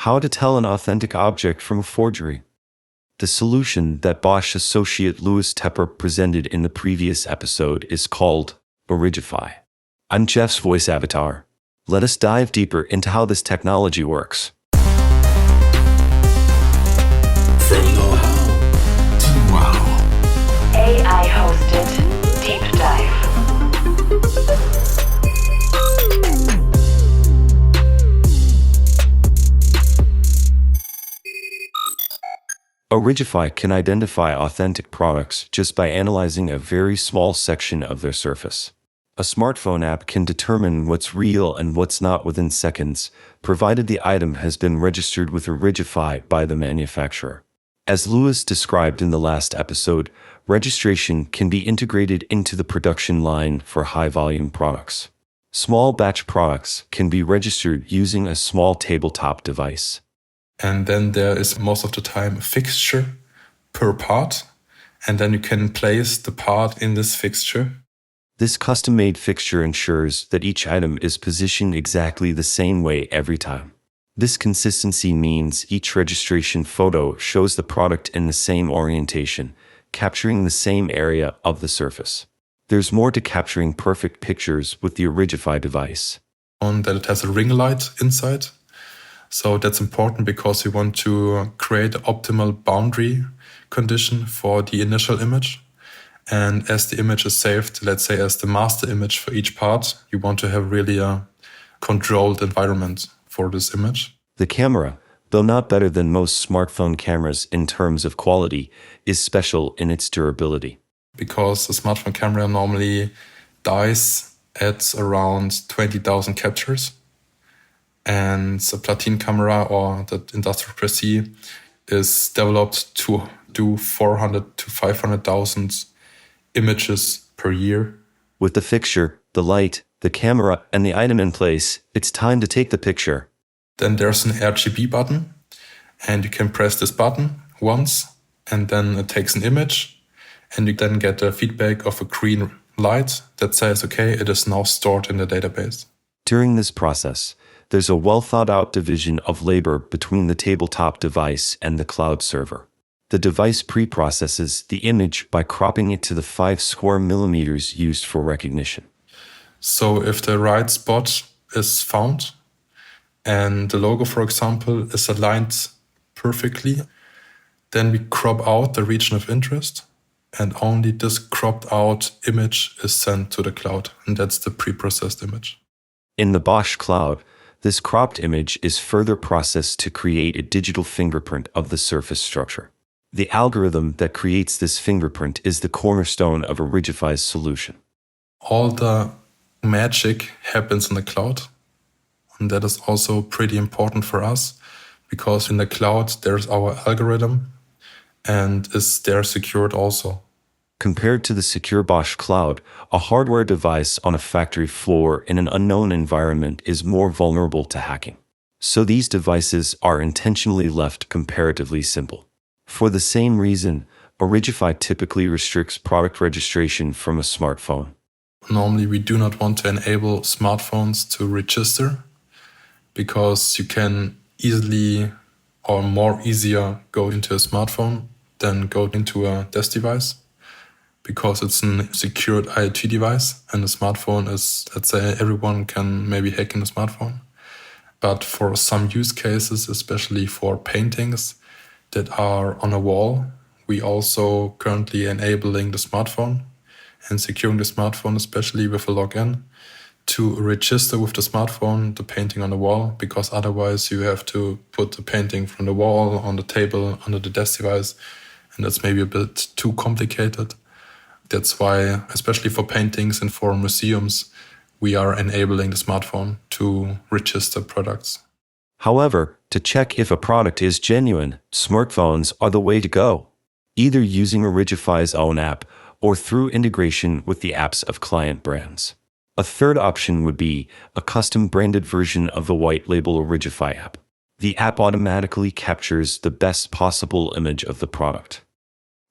How to tell an authentic object from a forgery. The solution that Bosch associate Louis Tepper presented in the previous episode is called Origify. I'm Jeff's voice avatar. Let us dive deeper into how this technology works. From know-how to wow. AI hosted Deep Dive. Origify can identify authentic products just by analyzing a very small section of their surface. A smartphone app can determine what's real and what's not within seconds, provided the item has been registered with Origify by the manufacturer. As Louis described in the last episode, registration can be integrated into the production line for high-volume products. Small batch products can be registered using a small tabletop device. And then there is most of the time a fixture per part, and then you can place the part in this fixture. This custom-made fixture ensures that each item is positioned exactly the same way every time. This consistency means each registration photo shows the product in the same orientation, capturing the same area of the surface. There's more to capturing perfect pictures with the Origify device. On that it has a ring light inside. So that's important because we want to create an optimal boundary condition for the initial image. And as the image is saved, let's say as the master image for each part, you want to have really a controlled environment for this image. The camera, though not better than most smartphone cameras in terms of quality, is special in its durability. Because a smartphone camera normally dies at around 20,000 captures. And the Platin camera or the industrial Preci is developed to do 400 to 500,000 images per year. With the fixture, the light, the camera, and the item in place, it's time to take the picture. Then there's an RGB button, and you can press this button once, and then it takes an image, and you then get a feedback of a green light that says, okay, it is now stored in the database. During this process, there's a well-thought-out division of labor between the tabletop device and the cloud server. The device pre-processes the image by cropping it to the 5 square millimeters used for recognition. So if the right spot is found, and the logo, for example, is aligned perfectly, then we crop out the region of interest, and only this cropped out image is sent to the cloud, and that's the pre-processed image. In the Bosch cloud, this cropped image is further processed to create a digital fingerprint of the surface structure. The algorithm that creates this fingerprint is the cornerstone of Origify's solution. All the magic happens in the cloud, and that is also pretty important for us, because in the cloud there's our algorithm and is there secured also. Compared to the secure Bosch cloud, a hardware device on a factory floor in an unknown environment is more vulnerable to hacking. So these devices are intentionally left comparatively simple. For the same reason, Origify typically restricts product registration from a smartphone. Normally we do not want to enable smartphones to register, because you can easily or more easier go into a smartphone than go into a desk device. Because it's a secured IoT device, and a smartphone is, let's say, everyone can maybe hack in a smartphone. But for some use cases, especially for paintings that are on a wall, we also currently enabling the smartphone and securing the smartphone, especially with a login, to register with the smartphone the painting on the wall, because otherwise you have to put the painting from the wall on the table under the desk device, and that's maybe a bit too complicated. That's why, especially for paintings and for museums, we are enabling the smartphone to register products. However, to check if a product is genuine, smartphones are the way to go, either using Origify's own app or through integration with the apps of client brands. A third option would be a custom-branded version of the white-label Origify app. The app automatically captures the best possible image of the product.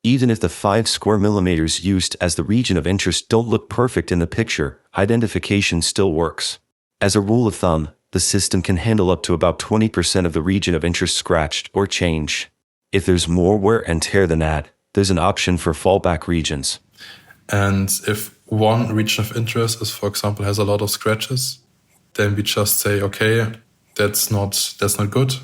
Even if the 5 square millimeters used as the region of interest don't look perfect in the picture, identification still works. As a rule of thumb, The system can handle up to about 20% of the region of interest scratched or changed. If there's more wear and tear than that, there's an option for fallback regions. And if one region of interest is, for example, has a lot of scratches, then we just say, okay, that's not good.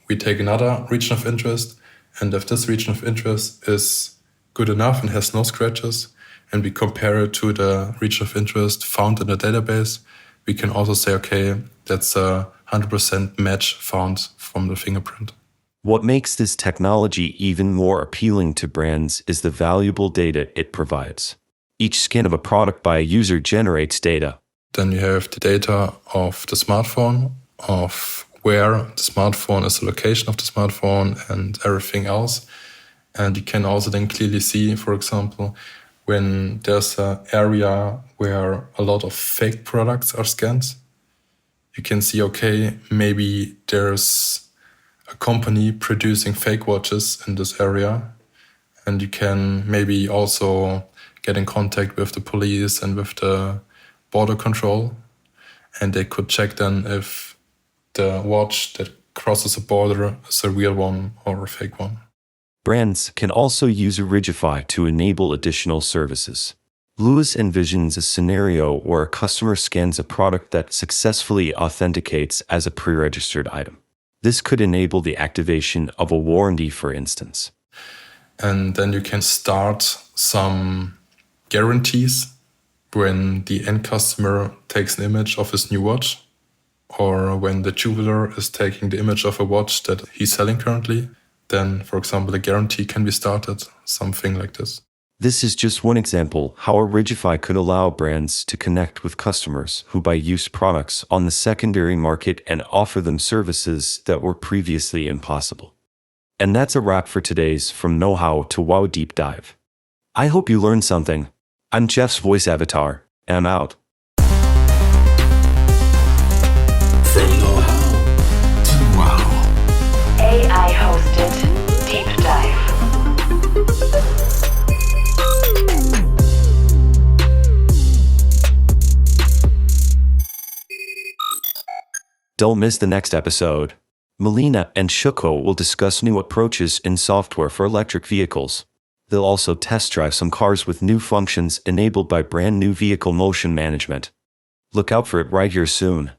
We take another region of interest, and if this region of interest is good enough and has no scratches, and we compare it to the region of interest found in the database, we can also say, okay, that's a 100% match found from the fingerprint. What makes this technology even more appealing to brands is the valuable data it provides. Each scan of a product by a user generates data. Then you have the data of the smartphone, of where the smartphone is, the location of the smartphone, and everything else. And you can also then clearly see, for example, when there's an area where a lot of fake products are scanned, you can see, okay, maybe there's a company producing fake watches in this area. And you can maybe also get in contact with the police and with the border control. And they could check then if the watch that crosses a border is a real one or a fake one. Brands can also use Origify to enable additional services. Lewis envisions a scenario where a customer scans a product that successfully authenticates as a pre-registered item. This could enable the activation of a warranty, for instance. And then you can start some guarantees when the end customer takes an image of his new watch, or when the jeweler is taking the image of a watch that he's selling currently. Then, for example, a guarantee can be started, something like this. This is just one example how Origify could allow brands to connect with customers who buy used products on the secondary market and offer them services that were previously impossible. And that's a wrap for today's From Know-How to Wow Deep Dive. I hope you learned something. I'm Jeff's voice avatar, and I'm out. From know-how to wow. AI hosted Deep Dive. Don't miss the next episode. Melina and Shuko will discuss new approaches in software for electric vehicles. They'll also test drive some cars with new functions enabled by brand new vehicle motion management. Look out for it right here soon.